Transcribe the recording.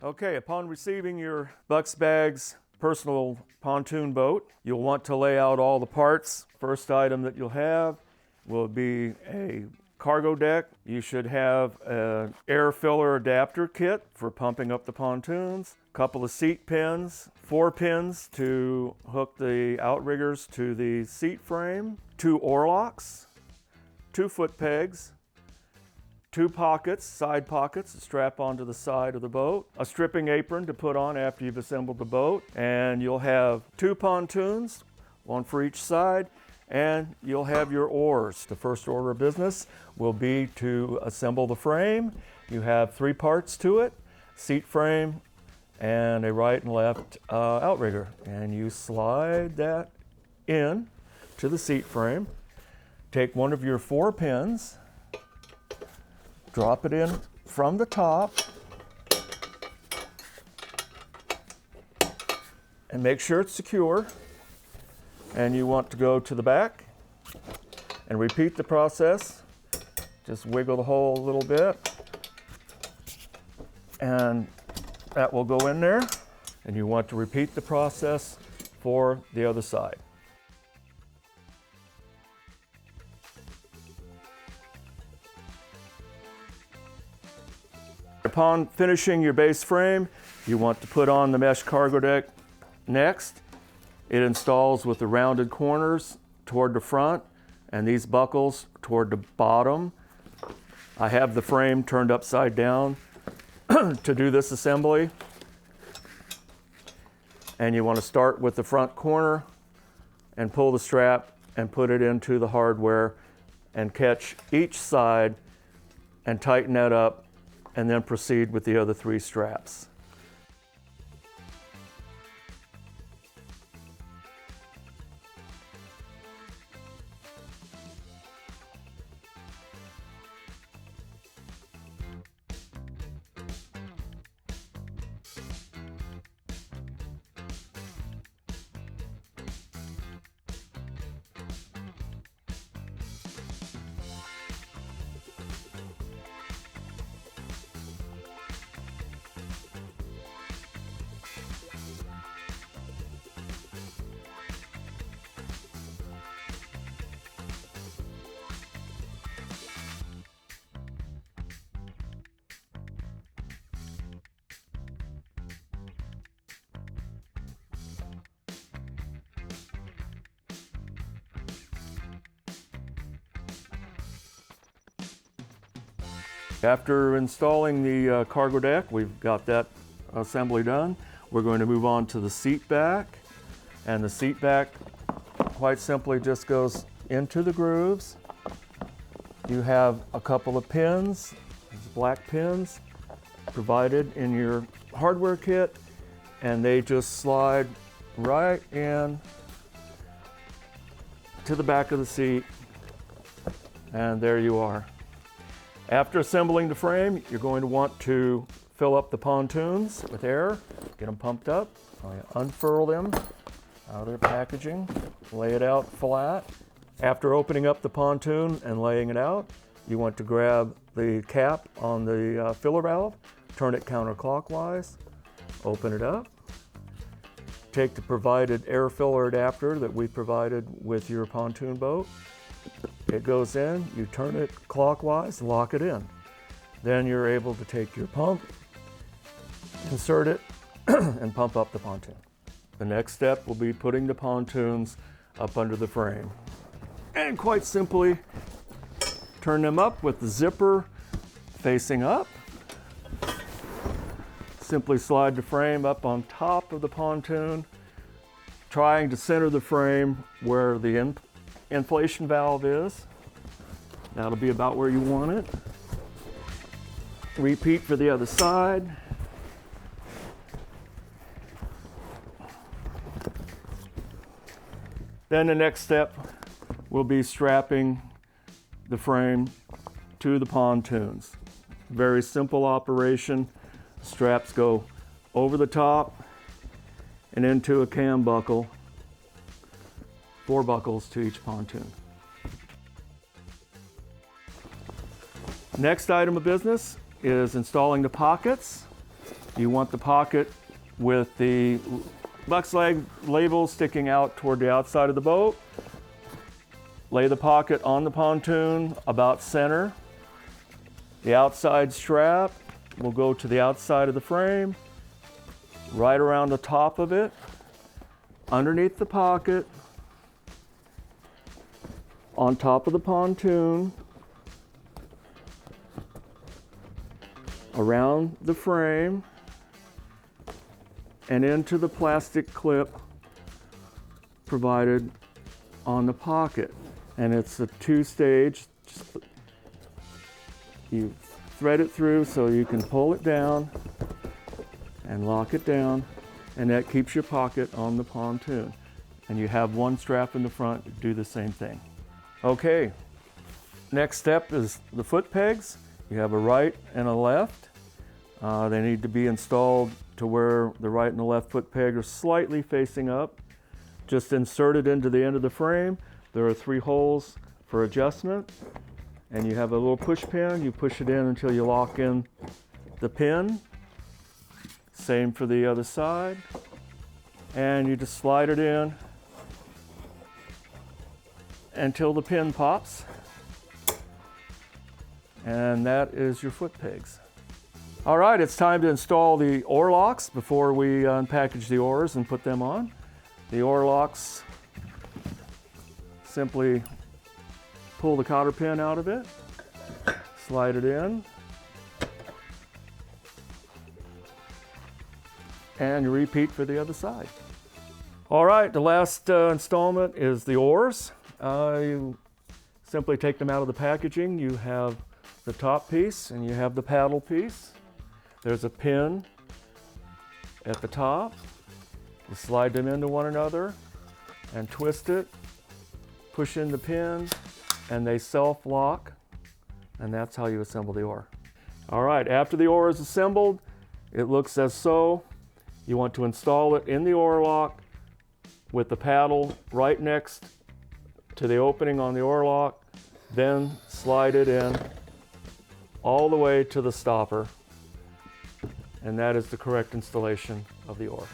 Okay, upon receiving your Bucks Bags personal pontoon boat, you'll want to lay out all the parts. First item that you'll have will be a cargo deck. You should have an air filler adapter kit for pumping up the pontoons, a couple of seat pins, 4 pins to hook the outriggers to the seat frame, 2 oar locks, 2 foot pegs, 2 pockets, side pockets to strap onto the side of the boat, a stripping apron to put on after you've assembled the boat, and you'll have 2 pontoons, 1 for each side, and you'll have your oars. The first order of business will be to assemble the frame. You have 3 parts to it: seat frame and a right and left outrigger, and you slide that in to the seat frame. Take one of your 4 pins, drop it in from the top, and make sure it's secure. And you want to go to the back and repeat the process. Just wiggle the hole a little bit, and that will go in there. And you want to repeat the process for the other side. Upon finishing your base frame, you want to put on the mesh cargo deck next. It installs with the rounded corners toward the front and these buckles toward the bottom. I have the frame turned upside down to do this assembly. And you want to start with the front corner and pull the strap and put it into the hardware and catch each side and tighten that up, and then proceed with the other 3 straps. After installing the cargo deck, we've got that assembly done. We're going to move on to the seat back. And the seat back quite simply just goes into the grooves. You have a couple of pins, these black pins, provided in your hardware kit, and they just slide right in to the back of the seat, and there you are. After assembling the frame, you're going to want to fill up the pontoons with air, get them pumped up, unfurl them out of their packaging, lay it out flat. After opening up the pontoon and laying it out, you want to grab the cap on the filler valve, turn it counterclockwise, open it up, take the provided air filler adapter that we provided with your pontoon boat. It goes in, you turn it clockwise, lock it in. Then you're able to take your pump, insert it, and pump up the pontoon. The next step will be putting the pontoons up under the frame. And quite simply, turn them up with the zipper facing up. Simply slide the frame up on top of the pontoon, trying to center the frame where the inflation valve is. That'll be about where you want it. Repeat for the other side. Then the next step will be strapping the frame to the pontoons. Very simple operation. Straps go over the top and into a cam buckle. 4 buckles to each pontoon. Next item of business is installing the pockets. You want the pocket with the Buck's leg label sticking out toward the outside of the boat. Lay the pocket on the pontoon about center. The outside strap will go to the outside of the frame, right around the top of it, underneath the pocket, on top of the pontoon, around the frame, and into the plastic clip provided on the pocket. And it's a two-stage. You thread it through so you can pull it down and lock it down, and that keeps your pocket on the pontoon. And you have one strap in the front to do the same thing. Okay, next step is the foot pegs. You have a right and a left. They need to be installed to where the right and the left foot peg are slightly facing up. Just insert it into the end of the frame. There are 3 holes for adjustment, and you have a little push pin. You push it in until you lock in the pin. Same for the other side. And you just slide it in until the pin pops. And that is your foot pegs. All right, it's time to install the oar locks before we unpackage the oars and put them on. The oar locks, simply pull the cotter pin out of it, slide it in, and you repeat for the other side. All right, the last installment is the oars. You simply take them out of the packaging. You have the top piece and you have the paddle piece. There's a pin at the top. You slide them into one another and twist it, push in the pin, and they self-lock, and that's how you assemble the oar. All right, after the oar is assembled, it looks as so. You want to install it in the oar lock with the paddle right next to the opening on the oar lock, then slide it in all the way to the stopper, and that is the correct installation of the oar.